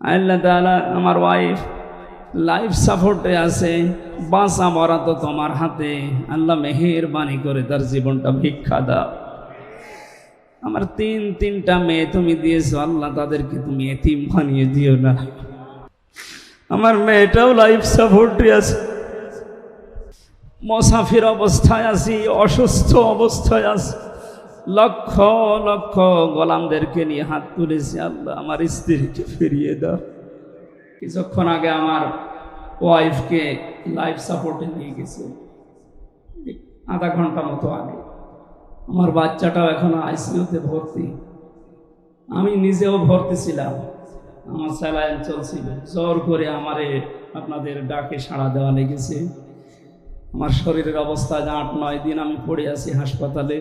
আল্লাহ তাআলা আমার wife life সাপোর্টে আছে, বাঁচা মরা তো তোমার হাতে। আল্লাহ মেহেরবানি করে তার জীবনটা ভিক্ষা দাও। আমার তিনটা মেয়ে তুমি দিয়েছো, আল্লাহ তাদেরকে তুমি এতিম বানিয়ে দিও না। আমার মেয়েটাও লাইফ সাপোর্টে আছে, মুসাফির অবস্থায় আছি, অসুস্থ অবস্থায় আছে, লক্ষ লক্ষ গোলামদেরকে নিয়ে হাত তুলেছি। আল্লাহ আমার স্ত্রীকে ফিরিয়ে দাও। কিছুক্ষণ আগে আমার ওয়াইফকে লাইফ সাপোর্টে নিয়ে গেছে, আধা ঘন্টা মতো আগে। আমার বাচ্চাটাও এখন আইসিইউতে ভর্তি, আমি নিজেও ভর্তি ছিলাম, আমার স্যালাইন চলছিল। জোর করে আমারে আপনাদের ডাকে সাড়া দেওয়া লেগেছে। আমার শরীরের অবস্থা 8-9 দিন আমি পড়ে আছি হাসপাতালে।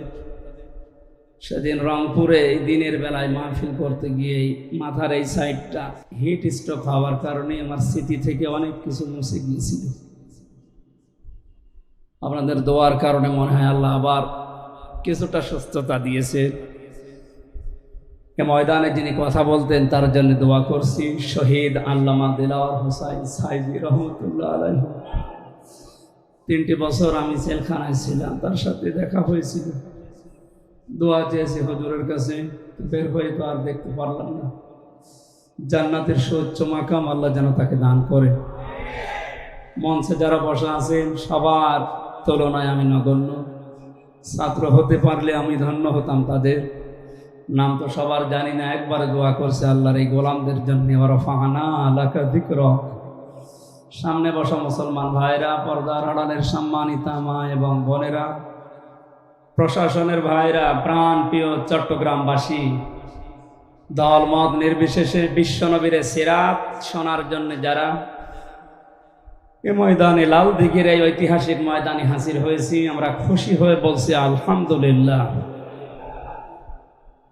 সেদিন রংপুরে এই দিনের বেলায় মাহফিল করতে গিয়ে মাথার এই সাইডটা হিট স্ট্রোক হওয়ার কারণে আমার স্মৃতি থেকে অনেক কিছু মুছে গিয়েছিল। আপনাদের দোয়ার কারণে মনে হয় আল্লাহ আবার কিছুটা সুস্থতা দিয়েছে। ময়দানে যিনি কথা বলতেন তার জন্য দোয়া করছি, শহীদ আল্লামা দিলওয়ার হোসাইন সাইদি রহমতুল্লাহ আলাইহি। 3 বছর আমি জেলখানায় ছিলাম, তার সাথে দেখা হয়েছিল। দোয়া চেয়েছি হুজুরের কাছে, বের হয়ে তো আর দেখতে পারলাম না। জান্নাতের সুউচ্চ মাকাম আল্লাহ যেন তাকে দান করে। মঞ্চে যারা বসা আছেন সবার তুলনায় আমি নগণ্য, ছাত্র হতে পারলে আমি ধন্য হতাম। তাদের নাম তো সবার জানি না। একবারে দোয়া করছে আল্লাহর এই গোলামদের জন্য। ওয়ারফা'না লাকা যিকরাক। সামনে বসা মুসলমান ভাইরা, পর্দার আড়ালের সম্মানিতা মা এবং বোনেরা, প্রশাসনের ভাইরা, প্রাণ প্রিয় চট্টগ্রামবাসী, দল মত নির্বিশেষে বিশ্বনবীর সিরাত শোনার জন্য যারা এ ময়দানে লাল দিঘির এই ঐতিহাসিক ময়দানে হাজির হয়েছি, আমরা খুশি হয়ে বলছি আলহামদুলিল্লাহ।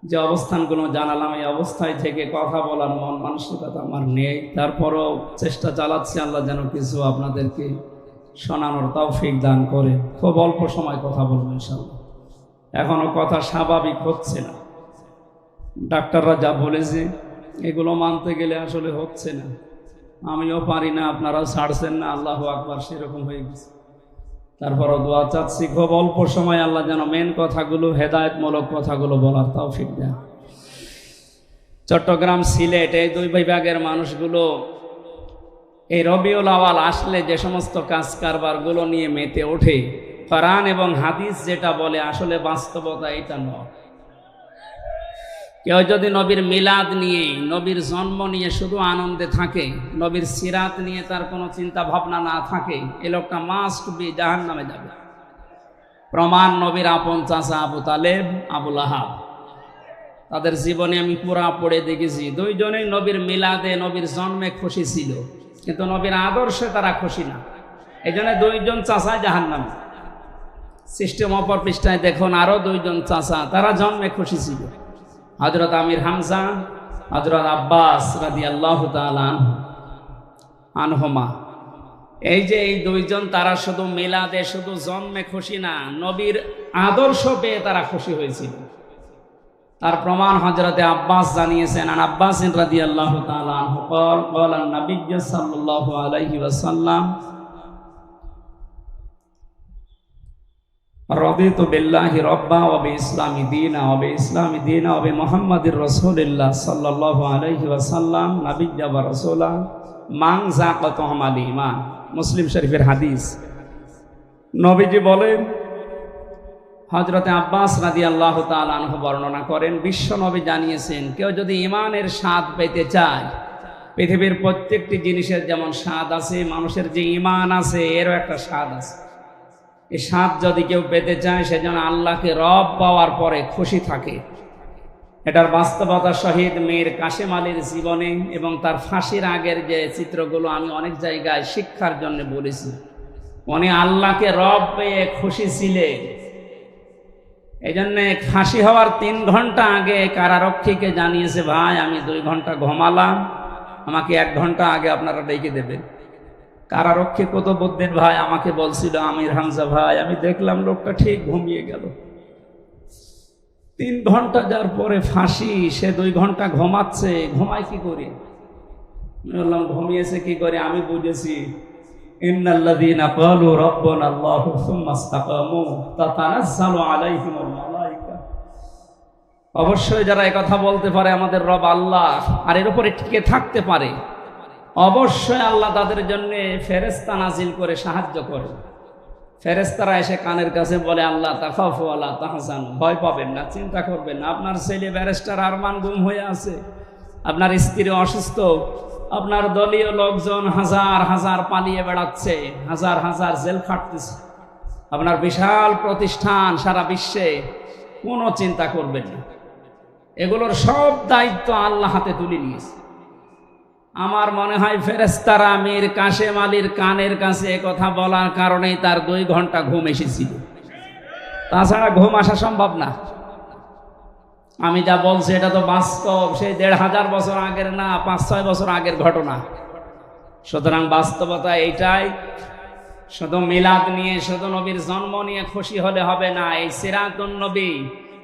যে অবস্থানগুলো জানালাম, এই অবস্থায় থেকে কথা বলার মন মানসিকতা আমার নেই, তারপরও চেষ্টা চালাচ্ছি আল্লাহ যেন কিছু আপনাদেরকে শোনানোর তৌফিক দান করে। খুব অল্প সময় কথা বলবো ইনশাআল্লাহ। এখনো কথা স্বাভাবিক হচ্ছে না। ডাক্তাররা যা বলেছে এগুলো মানতে গেলে আসলে হচ্ছে না। আমিও পারি না, আপনারাও ছাড়ছেন না। আল্লাহু আকবার, সেরকম হয়ে গেছে। তারপরও দোয়া চাচ্ছি খুব অল্প সময় আল্লাহ যেন মেন কথাগুলো, হেদায়েতমূলক কথাগুলো বলার তৌফিক দেন। চট্টগ্রাম, সিলেট এই 2 বিভাগের মানুষগুলো এই রবিউল আওয়াল আসলে যে সমস্ত কাজ কারবারগুলো নিয়ে মেতে ওঠে, কোরআন এবং হাদিস যেটা বলে আসলে বাস্তবতা এটা নয়। কেউ যদি নবীর মিলাদ নিয়ে, নবীর জন্ম নিয়ে শুধু আনন্দে থাকে, নবীর সিরাত নিয়ে তার কোনো চিন্তা ভাবনা না থাকে, এই লোকটা মাস্ট বি জাহান্নামে যাবে। প্রমাণ নবীর আপন চাচা আবু তালেব, আবু লাহাব, তাদের জীবনে আমি পুরা পড়ে দেখেছি। 2 জনেই নবীর মিলাদে, নবীর জন্মে খুশি ছিল, কিন্তু নবীর আদর্শে তারা খুশি না। এই জন্য 2 জন চাচা জাহান্নামে। সিস্টেম অপর পৃষ্ঠায় দেখুন, আরো 2 জন চাচা, তারা জন্মে খুশি ছিল। হযরত আমির হামজা, হযরত আব্বাস রাদিয়াল্লাহু তাআলা আনহুমা। এই যে এই 2 জন, তারা শুধু মিলাদে, শুধু জন্মে খুশি না, নবীর আদর্শ পেয়ে তারা খুশি হয়েছিল। তার প্রমাণ হযরতে আব্বাস জানিয়েছেন, আন আব্বাস রাদিয়াল্লাহু তাআলা আনহু قال النبي صلى الله عليه وسلم رضيت بالله ربا وبالإسلام دينا وبالإسلام دينا وبمحمد رسول الله صلى الله عليه وسلم نبيا ورسولا من ذاق طعم الإيمان। মুসলিম শরীফের হাদিস। নবীজি বলেন, হযরতে আব্বাস রাদিয়াল্লাহু তাআলা আনহু বর্ণনা করেন, বিশ্ব নবী জানিয়েছেন, কেউ যদি ঈমানের স্বাদ পেতে চায়, পৃথিবীর প্রত্যেকটি জিনিসের যেমন স্বাদ আছে, মানুষের যে ঈমান আছে এরও একটা স্বাদ আছে। এই স্বাদ যদি কেউ পেতে চায়, সেজন্য আল্লাহকে রব পাওয়ার পরে খুশি থাকে। এটার বাস্তবতা শহীদ মীর কাসেম আলীর জীবনে এবং তার ফাঁসির আগের যে চিত্রগুলো আমি অনেক জায়গায় শিক্ষার জন্য বলেছি। উনি আল্লাহকে রব পেয়ে খুশি ছিলেন। এই জন্যে ফাঁসি হওয়ার 3 ঘন্টা আগে কারারক্ষীকে জানিয়েছে, ভাই আমি 2 ঘন্টা ঘুমালাম, আমাকে 1 ঘন্টা আগে আপনারা ডেকে দেবেন। কারারক্ষী কত বুদ্ধির ভাই, আমাকে বলছিল, আমির হামজা ভাই, আমি দেখলাম লোকটা ঠিক ঘুমিয়ে গেল। 3 ঘন্টা যার পরে ফাঁসি, সে 2 ঘন্টা ঘুমাচ্ছে। ঘুমায় কি করে? আমি বললাম ঘুমিয়েছে কি করে? আমি বুঝেছি, ইন্নাল্লাযীনা ক্বালু রাব্বুনাল্লাহু সুম্মা ইসতাকামু তাতানাজ্জালু আলাইহিমুল মালায়েকা। অবশ্যই যারা এই কথা বলতে পারে আমাদের রব আল্লাহ আর এর উপরে টিকে থাকতে পারে, অবশ্যই আল্লাহ তাদের জন্য ফেরেশতা নাজিল করে সাহায্য করে। ফেরেশতারা এসে কানের কাছে বলে, আল্লাহ তাখাফু ওয়ালা তাহজানু, ভয় পাবেন না, চিন্তা করবেন না। আপনার ছেলে ব্যারিস্টার আরমান গুম হয়ে আছে, আপনার স্ত্রী অসুস্থ, আপনার দলীয় লোকজন হাজার হাজার পালিয়ে বেড়াচ্ছে, হাজার হাজার জেল খাটতেছে, আপনার বিশাল প্রতিষ্ঠান সারা বিশ্বে, কোনো চিন্তা করবেন না। এগুলোর সব দায়িত্ব আল্লাহ হাতে তুলে নিয়েছে। আমার মনে হয় ফেরেশতারা মীর কাশেম আলীর কানের কাছে কথা বলার কারণেই তার 2 ঘন্টা ঘুম এসেছিল, তাছাড়া ঘুম আসা সম্ভব না। আমি যা বলছি এটা তো বাস্তব, সেই 1500 বছর আগের না, 5-6 বছর আগের ঘটনা। সুতরাং বাস্তবতা এইটাই। শুধু মিলাদ নিয়ে, শুধু নবীর জন্ম নিয়ে খুশি হলে হবে না। এই সিরাতুন নবী,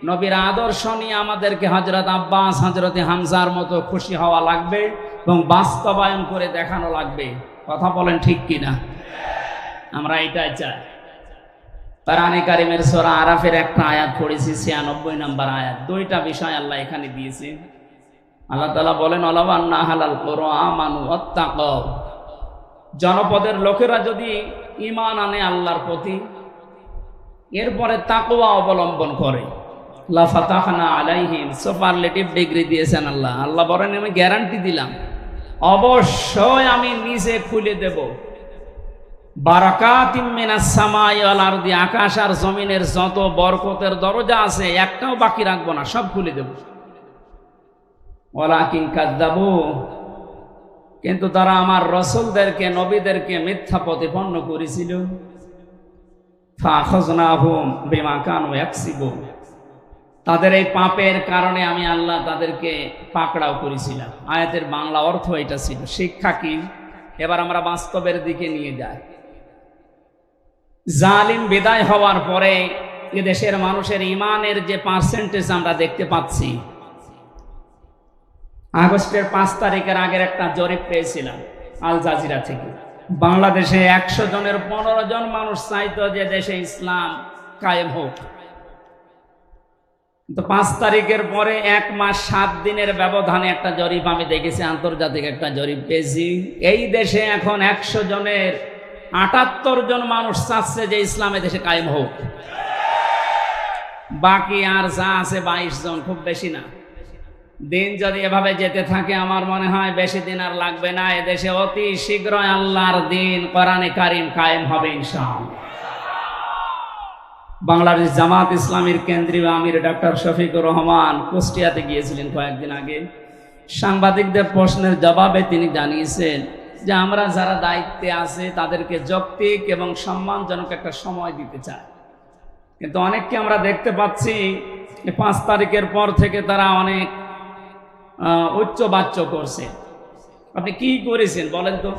নবীর আদর্শ নিয়ে আমাদেরকে হযরত আব্বাস, হযরত হামজার মতো খুশি হওয়া লাগবে এবং বাস্তবায়ন করে দেখানো লাগবে। কথা বলেন ঠিক কিনা? আমরা এটাই চাই। কোরআনে কারীমের সূরা আরাফের একটা আয়াত পড়েছি, 96 নম্বর আয়াত। 2টা বিষয় আল্লাহ এখানে দিয়েছে। আল্লাহ তাআলা বলেন, ওয়ালাউ আন্না আহলাল কুরআ আমানু ওয়াত্তাকাউ, জনপদের লোকেরা যদি ঈমান আনে আল্লাহর প্রতি, এরপরে তাকওয়া অবলম্বন করে, লা ফাতাহনা আলাইহিম, সুপারলেটিভ ডিগ্রি দিয়েছেন আল্লাহ। আল্লাহ বলেন, আমি গ্যারান্টি দিলাম, অবশ্যই আমি নিজে খুলে দেব বারাকাতিম মিনাস সামাই ওয়াল আরদি, আকাশ আর জমিনের যত বরকতের দরজা আছে একটাও বাকি রাখবো না, সব খুলে দেব। ওয়ালাকিন কাযযাবু, কিন্তু তারা আমার রাসূলদেরকে, নবীদেরকে মিথ্যা প্রতিপন্ন করেছিল। ফাআখাযনাহুম বিমা কানু ইয়াকসিবুন, তাদের এই পাপের কারণে আমি আল্লাহ তাদেরকে পাকড়াও করেছিলাম। আয়াতের বাংলা অর্থ এটা ছিল। শিক্ষা কি? এবার আমরা বাস্তবের দিকে নিয়ে যাই। জালিম বিদায় হওয়ার পরে এদেশের মানুষের ইমানের যে পার্সেন্টেজ আমরা দেখতে পাচ্ছি, আগস্টের 5 তারিখের আগের একটা জরিপ পেয়েছিলাম আল জাজিরা থেকে। বাংলাদেশে 100 জনের 15 জন মানুষ চাইতো যে দেশে ইসলাম কায়েম হোক। তো 5 তারিখের পরে 1 মাস 7 দিনের ব্যবধানে একটা জরিপ আমি দেখেছি, আন্তর্জাতিক একটা জরিপ পেয়েছি। এই দেশে এখন 100 জনের 78 জন মানুষ চাচ্ছে যে ইসলামে দেশে কায়েম হোক। বাকি আর যা আছে 22 জন, খুব বেশি না। দিন যদি এভাবে যেতে থাকে আমার মনে হয় বেশি দিন আর লাগবে না, এদেশে অতি শীঘ্রই আল্লাহর দিন, কোরআনে কারীম কায়েম হবে ইনশাআল্লাহ। বাংলাদেশ জামাত ইসলামীর কেন্দ্রীয় আমির ডক্টর শফিকুর রহমান কুষ্টিয়াতে গিয়েছিলেন কয়েকদিন আগে। সাংবাদিকদের প্রশ্নের জবাবে তিনি জানিয়েছেন যে আমরা যারা দায়িত্বে আছে তাদেরকে যৌক্তিক এবং সম্মানজনক একটা সময় দিতে চাই, কিন্তু অনেককে আমরা দেখতে পাচ্ছি 5 তারিখের পর থেকে তারা অনেক উচ্চবাচ্য করছে। আপনি কি করেছেন বলেন তো?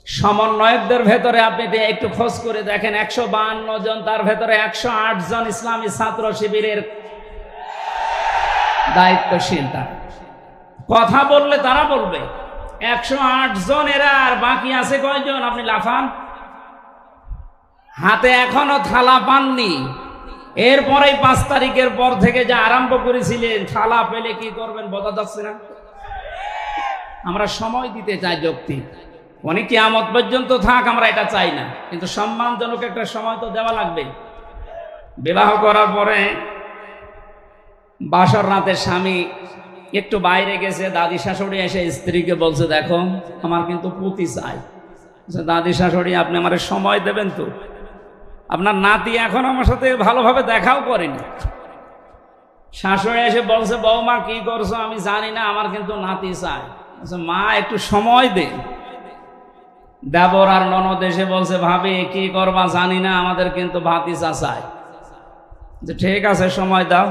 সমন্বয়কদের ভেতরে আপনি একটু খোঁজ করে দেখেন, 152 জন, তার ভেতরে 108 জন ইসলামী ছাত্র শিবিরের দায়িত্বশীল। তারা কথা বললে তারা বলবে 108 জন এরা, আর বাকি আছে কয়জন? আপনি লাফান, হাতে এখনো থালা পাননি। এরপরেই 5 তারিখের পর থেকে যা আরম্ভ করেছিলেন, থালা পেলে কি করবেন বোঝা যাচ্ছে না। আমরা সময় দিতে চাই যৌক্তিক, অনেক কিয়ামত পর্যন্ত থাক, আমরা এটা চাই না, কিন্তু সম্মানজনক একটা সময় তো দেওয়া লাগবে। বিবাহ করার পরে বাসর রাতে স্বামী একটু বাইরে গেছে, দাদি শাশুড়ি এসে স্ত্রীকে বলছে, দেখো আমার কিন্তু পুতি চাই। দাদি শাশুড়ি, আপনি আমার সময় দেবেন তো? আপনার নাতি এখন আমার সাথে ভালোভাবে দেখাও করেনি। শাশুড়ি এসে বলছে, বৌমা কি করছো? আমি জানি না, আমার কিন্তু নাতি চাই। মা একটু সময় দে। দেবর আর ননদ এসে বলছে, ভাবি কি করবা জানি না, আমাদের কিন্তু ভাতিজা চাই। যে ঠিক আছে সময় দাও।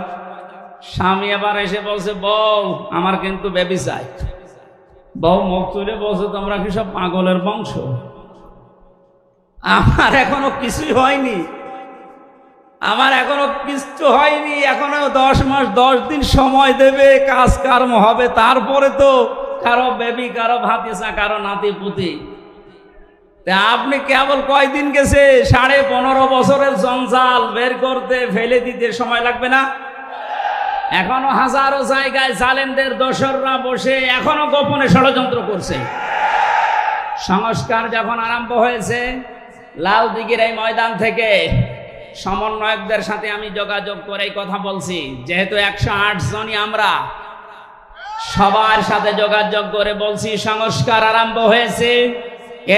স্বামী আবার এসে বলছে, বউ আমার কিন্তু বেবি চাই। বউ মুখ তুলে বলছে, তোমরা কি সব পাগলের বংশ? আমার এখনো কিছুই হয়নি, আমার এখনো কিছু হয়নি, এখনো 10 মাস 10 দিন সময় দেবে, কাজ কর্ম হবে, তারপরে তো কারো বেবি, কারো ভাতিজা, কারো নাতি পুতি। তা আপনি কেবল কয়দিন গেছে, 15.5 বছরের জঞ্জাল বের করতে, ফেলে দিতে সময় লাগবে না? এখনো হাজারো জায়গায় জালেমদের দোসররা বসে এখনো গোপনে ষড়যন্ত্র করছে। সংস্কার যখন আরম্ভ হয়েছে, লাল দিঘির এই ময়দান থেকে সমন্বয়কদের সাথে আমি যোগাযোগ করে কথা বলছি, যেহেতু 108 জনই আমরা, সবার সাথে যোগাযোগ করে বলছি সংস্কার আরম্ভ হয়েছে।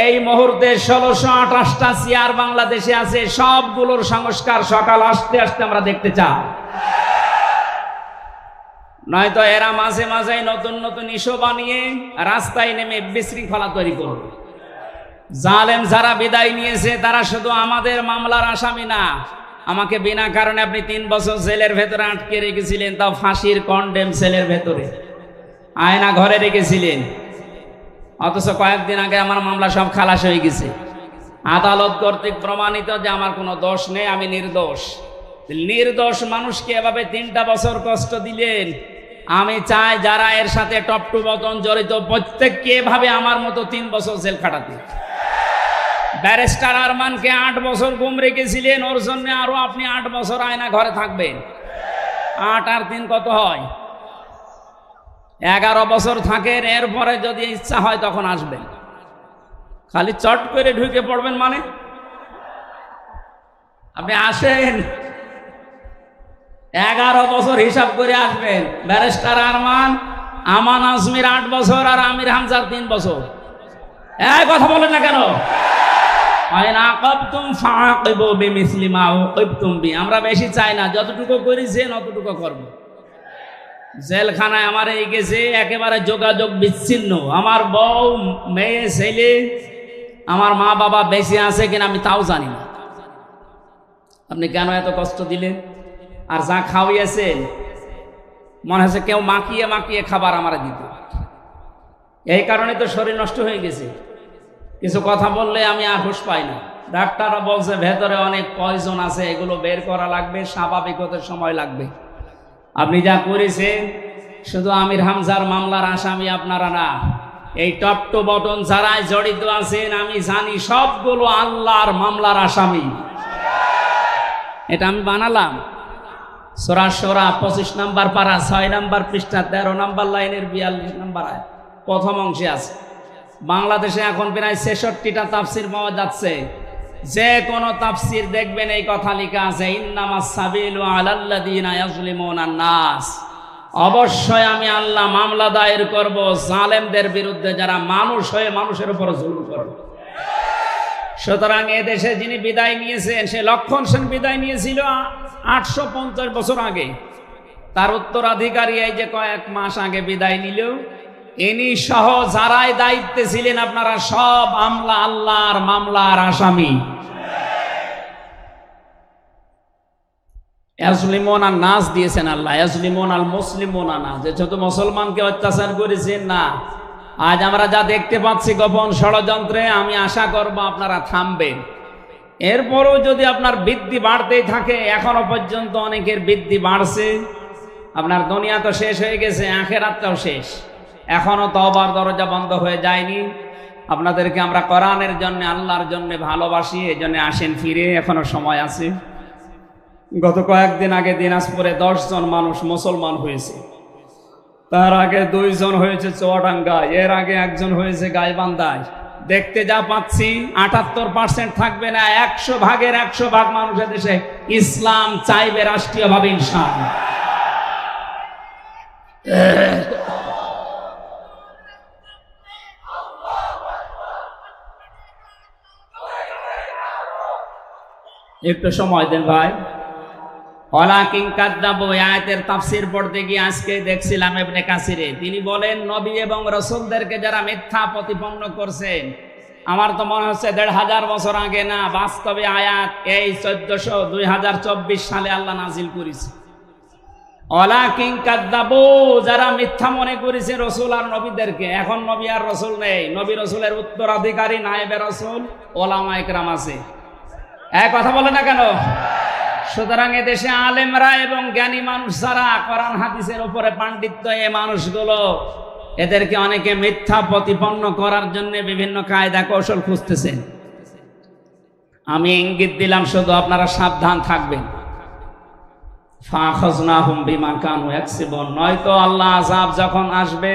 এই মুহূর্তে 1628টা চেয়ার বাংলাদেশে আছে, সবগুলোর সংস্কার সকাল আসতে আসতে আমরা দেখতে চাই। নয়তো এরা মাঝে মাঝে নতুন নতুন ইস্যু বানিয়ে রাস্তায় নেমে বিশৃঙ্খলা তৈরি করবে। জালেম যারা বিদায় নিয়েছে তারা শুধু আমাদের মামলার আসামি না, আমাকে বিনা কারণে আপনি 3 বছর জেলের ভেতরে আটকে রেখেছিলেন, তাও ফাঁসির কন্ডেম সেলের ভেতরে, আয়না ঘরে রেখেছিলেন। অথচ কয়েকদিন আগে আমার মামলা সব খালাস হয়ে গেছে, আদালত কর্তৃক প্রমাণিত যে আমার কোনো দোষ নেই, আমি নির্দোষ। নির্দোষ মানুষকে এভাবে 3টা বছর কষ্ট দিলেন। আমি চাই যারা এর সাথে টপ টু বটন জড়িত প্রত্যেককে এভাবে আমার মতো 3 বছর জেল খাটাতে। ব্যারিস্টার আরমানকে 8 বছর গুম রেখেছিলেন, ওর জন্য আরো আপনি 8 বছর আয়না ঘরে থাকবেন। 8 আর 3 কত হয়? 11 বছর থাকেন, এরপরে যদি ইচ্ছা হয় তখন আসবেন। খালি চট করে ঢুকে পড়বেন মানে? আপনি আসেন, 11 বছর হিসাব করে আসবেন। ব্যারিস্টার আরমান, আমান আজমির 8 বছর, আর আমির হামজার 3 বছর। এই কথা বলেন না কেন? আমরা বেশি চাই না, যতটুকু করেছেন অতটুকু করব। জেলখানায় আমার এই গেছে একেবারে যোগাযোগ বিচ্ছিন্ন। আমার বউ, মেয়ে, ছেলে, আমার মা বাবা বেঁচে আছে কিনা আমি তাও জানি না। আপনি কেন এত কষ্ট দিলেন? আর যা খাওয়াইয়েছেন মনে হচ্ছে কেউ মাখিয়ে মাখিয়ে খাবার আমার দিত। এই কারণে তো শরীর নষ্ট হয়ে গেছে। কিছু কথা বললে আমি আর হুঁশ পাই না। ডাক্তাররা বলছে ভেতরে অনেক পয়জন আছে, এগুলো বের করা লাগবে, স্বাভাবিক হতে সময় লাগবে। আপনি যা করেছেন, শুধু আমির হামজার মামলার আসামি আপনারা না, এই টপ টু বটন যারাই জড়িত আছেন আমি জানি সবগুলো আল্লাহর মামলার আসামি। এটা আমি বানালাম। সূরা শুরা 25 নম্বর পারা 6 নম্বর পৃষ্ঠা 13 নম্বর লাইনের 42 নম্বর আয়াত প্রথম অংশে আছে। বাংলাদেশে এখন প্রায় 66টা তাফসির পাওয়া যাচ্ছে। যে কোনো তাফসির দেখবেন এই কথা লেখা আছে, ইন্নামাস সাবিলু আলাল্লাযিনা ইয়াজলিমুনান নাস। অবশ্যই আমি আল্লাহ মামলা দায়ের করব জালেমদের বিরুদ্ধে, যারা মানুষ হয়ে মানুষের উপর জুলুম করে। সুতরাং এদেশে যিনি বিদায় নিয়েছেন, সে লক্ষণ সেন বিদায় নিয়েছিল 850 বছর আগে। তার উত্তরাধিকারী এই যে কয়েক মাস আগে বিদায় নিল, ইনি সহ যারাই দায়িত্বে ছিলেন আপনারা সব আমলা আল্লাহর মামলার আসামি। ইয়াজলিমুনা নাস দিয়েছেন আল্লাহ, ইয়াজলিমুনাল মুসলিমুনা না, যে যত মুসলমানকে অত্যাচার করেছেন না। আজ আমরা যা দেখতে পাচ্ছি গোপন ষড়যন্ত্রে, আমি আশা করব আপনারা থামবেন। এরপরও যদি আপনার বৃদ্ধি বাড়তেই থাকে, এখনো পর্যন্ত অনেকের বৃদ্ধি বাড়ছে। আপনার দুনিয়া তো শেষ হয়ে গেছে, আখিরাতটাও শেষ, এখনো তওবার দরজা বন্ধ হয়ে যায়নি। আপনাদেরকে আমরা কোরআনের জন্য, আল্লাহর জন্য ভালোবাসি, এই জন্য আসেন ফিরে, এখনো সময় আছে। গত কয়েকদিন আগে দিনাজপুরে 10 জন মানুষ মুসলমান হয়েছে। তার আগে 2 জন হয়েছে চুয়াডাঙ্গায়, এর আগে 1 জন হয়েছে গাইবান্ধায়। দেখতে যা পাচ্ছি 78% থাকবে না, 100 ভাগের 100 ভাগ মানুষের দেশে ইসলাম চাইবে রাষ্ট্রীয়ভাবে ইনশাআল্লাহ। একটু সময় দেন ভাই। ওয়ালাকিন কাযযাবু, আয়াতের তাফসীর পড়তে গিয়ে আজকে দেখছিলাম ইবনে কাসিরে, তিনি বলেন নবী এবং রাসূলদেরকে যারা মিথ্যা প্রতিপন্ন করছেন, আমার তো মনে হচ্ছে 1500 বছর আগে না, বাস্তবে আয়াত এই 2024 সালে আল্লাহ নাজিল করেছে। ওয়ালাকিন কাযযাবু, যারা মিথ্যা মনে করেছে রাসূল আর নবীদেরকে। এখন নবী আর রাসূল নেই, নবী রাসূলের উত্তরাধিকারী নায়েবে রাসূল ওলামা ইকরাম আছে। এক কথা বলে না কেন? সুতরাং এদেশে আলেমরা এবং জ্ঞানী মানুষ যারা কোরআন হাদিসের উপরে পাণ্ডিত্য, এই মানুষগুলো এদেরকে অনেকে মিথ্যা প্রতিপন্ন করার জন্য বিভিন্ন কায়দা কৌশল খুঁজতেছেন। আমি ইঙ্গিত দিলাম, শুধু আপনারা সাবধান থাকবেন। ফাখাযনাহুম বিমা কানু ইয়াকসিবুন, নয়তো আল্লাহ আযাব যখন আসবে,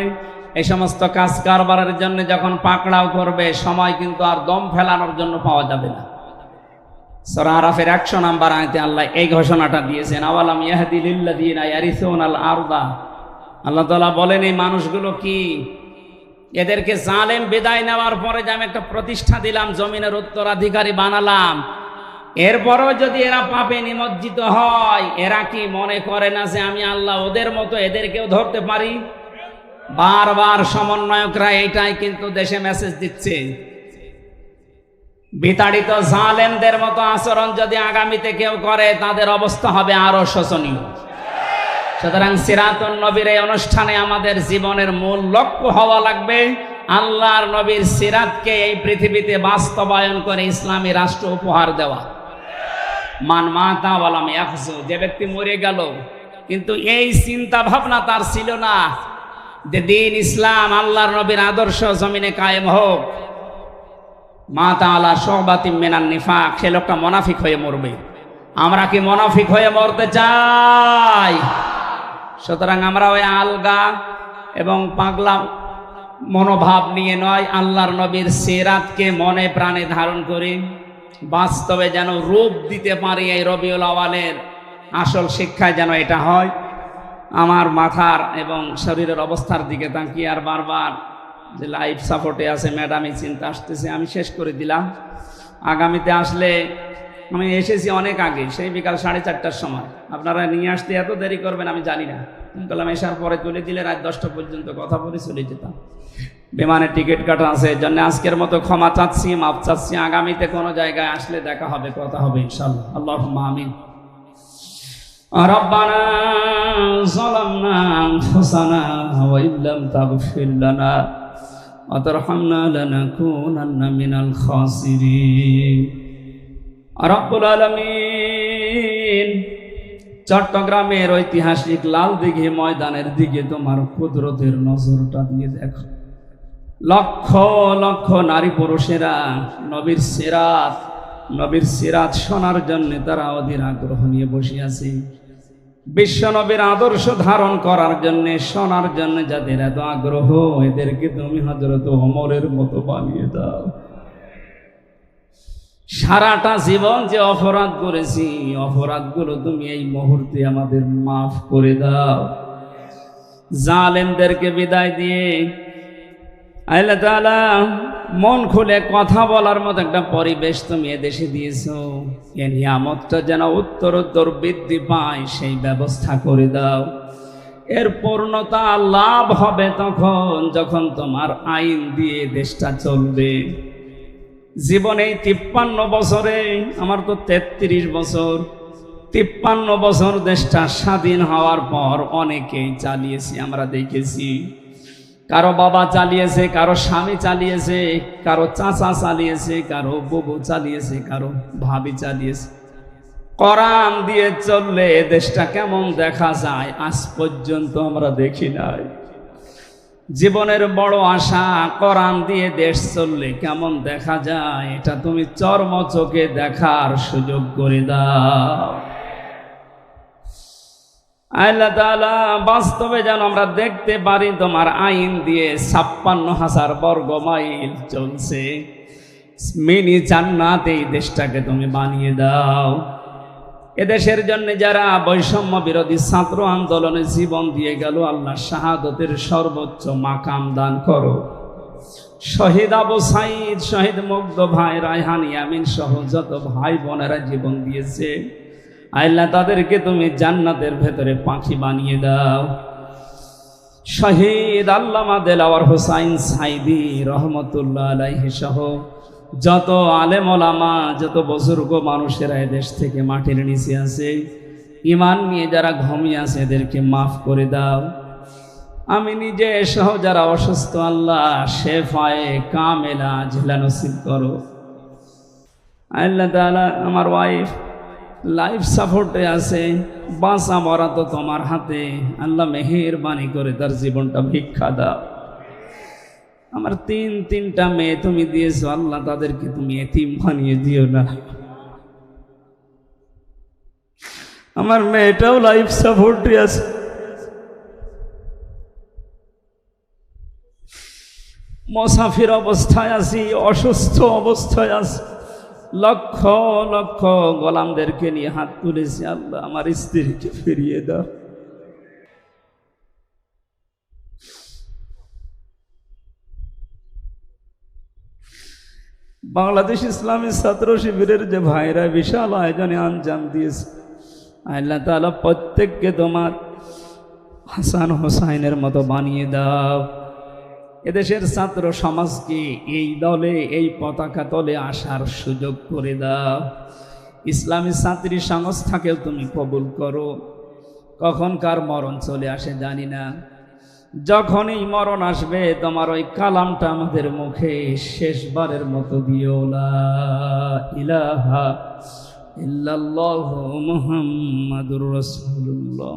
এই সমস্ত কাজ কারবারের জন্য যখন পাকড়াও করবে, সময় কিন্তু আর দম ফেলানোর জন্য পাওয়া যাবে না। সূরা আরাফের 100 নম্বর আয়াতে আল্লাহ এই ঘোষণাটা দিয়েছেন, আওয়ালাম ইয়াহদি লিল্লাযিনা ইয়ারিসুনাল আরদা। আল্লাহ তাআলা বলেন, এই মানুষগুলো কি, এদেরকে জালেম বিদায় নেওয়ার পরে যে আমি একটা প্রতিষ্ঠা দিলাম, জমিনের উত্তরাধিকারী বানালাম, এরপরও যদি এরা পাপে নিমজ্জিত হয়, এরা কি মনে করে না যে আমি আল্লাহ ওদের মতো এদেরকেও ধরতে পারি? বারবার সমন্বয়করা এইটাই কিন্তু দেশে মেসেজ দিচ্ছে। বিতাড়িত জালেমদের মতো আচরণ যদি আগামীতে কেউ করে, তাদের অবস্থা হবে আরো শোচনীয়। সুতরাং সিরাতুন নবীর এই অনুষ্ঠানে আমাদের জীবনের মূল লক্ষ্য হওয়া লাগবে আল্লাহর নবীর সিরাতকে এই পৃথিবীতে বাস্তবায়ন করে ইসলামী রাষ্ট্র উপহার দেওয়া। মান মাতা ওয়ালাম ইয়াখজু, যে ব্যক্তি মরে গেল কিন্তু এই চিন্তা ভাবনা তার ছিল না যে দ্বীন ইসলাম, আল্লাহর নবীর আদর্শ জমিনে কায়েম হোক, মাতা আলা শুবাতিম মিনান নিফাক, সে লোকটা মুনাফিক হয়ে মরবে। আমরা কি মুনাফিক হয়ে মরতে চাই? সুতরাং আমরা ওই আলগা এবং পাগলা মনোভাব নিয়ে নয়, আল্লাহর নবীর সিরাতকে মনে প্রাণে ধারণ করি, বাস্তবে যেন রূপ দিতে পারি। এই রবিউল আউয়ালের আসল শিক্ষায় যেন এটা হয়। আমার মাথার এবং শরীরের অবস্থার দিকে তাকিয়ে আর বারবার যে লাইফ সাপোর্টে আছে ম্যাডাম, এই চিন্তা আসতেছে, আমি শেষ করে দিলাম। আগামীতে আসলে, আমি এসেছি অনেক আগে, সেই বিকাল 4:30টার সময়, আপনারা নিয়ে আসতে এত দেরি করবেন আমি জানি না। বললাম এসার পরে তুলে দিলে রাত 10টা পর্যন্ত কথা বলে চলে যেতাম। বিমানের টিকিট কাটা আছে, এর জন্য আজকের মতো ক্ষমা চাচ্ছি, মাপ চাচ্ছি। আগামীতে কোনো জায়গায় আসলে দেখা হবে, কথা হবে ইনশাআল্লাহ। আল্লাহুম্মা আমিন। রব্বানা যালামনা আনফুসানা ওয়া ইল্লাম তাগফির লানা ওয়া তারহামনা লানাকুনান্না মিনাল খাসিরিন। রব্বুল আলামিন, চট্টগ্রামের ঐতিহাসিক লালদিঘি ময়দানের দিকে তোমার কুদরতের নজরটা দিয়ে দেখো। লক্ষ লক্ষ নারী পুরুষেরা নবীর সিরাত শোনার জন্য তারা অধীর আগ্রহ নিয়ে বসে আছে। বিশ্ব নবীর আদর্শ ধারণ করার জন্য, শোনার জন্য যাদের এত আগ্রহ, এদেরকে তুমি হযরত ওমরের মতো বানিয়ে দাও। সারাটা জীবন যে অপরাধ করেছি, অপরাধগুলো তুমি এই মুহূর্তে আমাদের মাফ করে দাও। জালেমদেরকে বিদায় দিয়ে আল্লাহ তাআলা মন খুলে কথা বলার মতো একটা পরিবেশ তুমি এদেশে দিয়েছো। এ নিয়ামতটা যেন উত্তরোত্তর বৃদ্ধি পায়, সেই ব্যবস্থা করে দাও। এর পূর্ণতা লাভ হবে তখন যখন তোমার আইন দিয়ে দেশটা চলবে। জীবনে 53 বছরে, আমার তো 33 বছর, 53 বছর দেশটা স্বাধীন হওয়ার পর অনেকেই চালিয়েছি, আমরা দেখেছি। কারো বাবা চালিয়েছে, কারো স্বামী চালিয়েছে, কারো চাচা চালিয়েছে, কারো বুবু চালিয়েছে, কারো ভাবি চালিয়েছে। কোরআন দিয়ে চললে দেশটা কেমন দেখা যায় আজ পর্যন্ত আমরা দেখি নাই। জীবনের বড় আশা, কোরআন দিয়ে দেশ চললে কেমন দেখা যায়, এটা তুমি চর্ম চোখে দেখার সুযোগ করে দাও। আল্লাহ তাআলা বাস্তবে যেন আমরা দেখতে পারি তোমার আইন দিয়ে 56,000 বর্গ মাইল চলছে। মিনি জান্নাত এই দেশটাকে তুমি বানিয়ে দাও। এদেশের জন্য যারা বৈষম্য বিরোধী ছাত্র আন্দোলনে জীবন দিয়ে গেল, আল্লাহ শাহাদতের সর্বোচ্চ মাকাম দান করো। শহীদ আবু সাইদ, শহীদ মুগ্ধ ভাই, রায়হান ইয়ামিন সহ যত ভাই বোনেরা জীবন দিয়েছে, আল্লাহ তাদেরকে তুমি জান্নাতের ভেতরে পাখি বানিয়ে দাও। শহীদ আল্লামা দেলাওয়ার হোসাইন সাইদি রহমতুল্লাহ আলাইহি সহ যত আলেম ওলামা, যত বুজুর্গ মানুষেরা এদেশ থেকে মাটির নিচে আছে, ঈমান নিয়ে যারা ঘুমিয়ে আছে, এদেরকে মাফ করে দাও। আমি নিজে সহ যারা অসুস্থ, আল্লাহ শেফায়ে কামেলা আজলা নসিব করো। আল্লাহ তাআলা আমার ওয়াইফ লাইফ সাপোর্টে আছে, বাঁচা মরা তো তোমার হাতে। আল্লাহ মেহেরবানি করে তার জীবনটা ভিক্ষা দাও। আমার তিনটা মেয়ে তুমি দিয়েছো আল্লাহ, তাদেরকে তুমি এতিম বানিয়ে দিও না। আমার মেয়েটাও লাইফ সাপোর্টে আছে, মুসাফির অবস্থায় আছি, অসুস্থ অবস্থায় আছি, লক্ষ লক্ষ গোলামদেরকে নিয়ে হাত তুলেছি, আল্লাহ আমার স্ত্রীকে ফিরিয়ে দাও। বাংলাদেশ ইসলামী ছাত্র শিবিরের যে ভাইরা বিশাল আয়োজনে আঞ্জাম দিয়েছে, আল্লাহ তাআলা প্রত্যেককে তোমার হাসান হোসাইনের মতো বানিয়ে দাও। এদেশের ছাত্র সমাজকে এই দলে, এই পতাকা তলে আসার সুযোগ করে দাও। ইসলামী ছাত্রী সংস্থাকেও তুমি কবুল করো। কখন কার মরণ চলে আসে জানি না, যখনই মরণ আসবে তোমার ওই কালামটা আমাদের মুখে শেষবারের মতো দিও, লা ইলাহা ইল্লাল্লাহু মুহাম্মাদুর রাসূলুল্লাহ।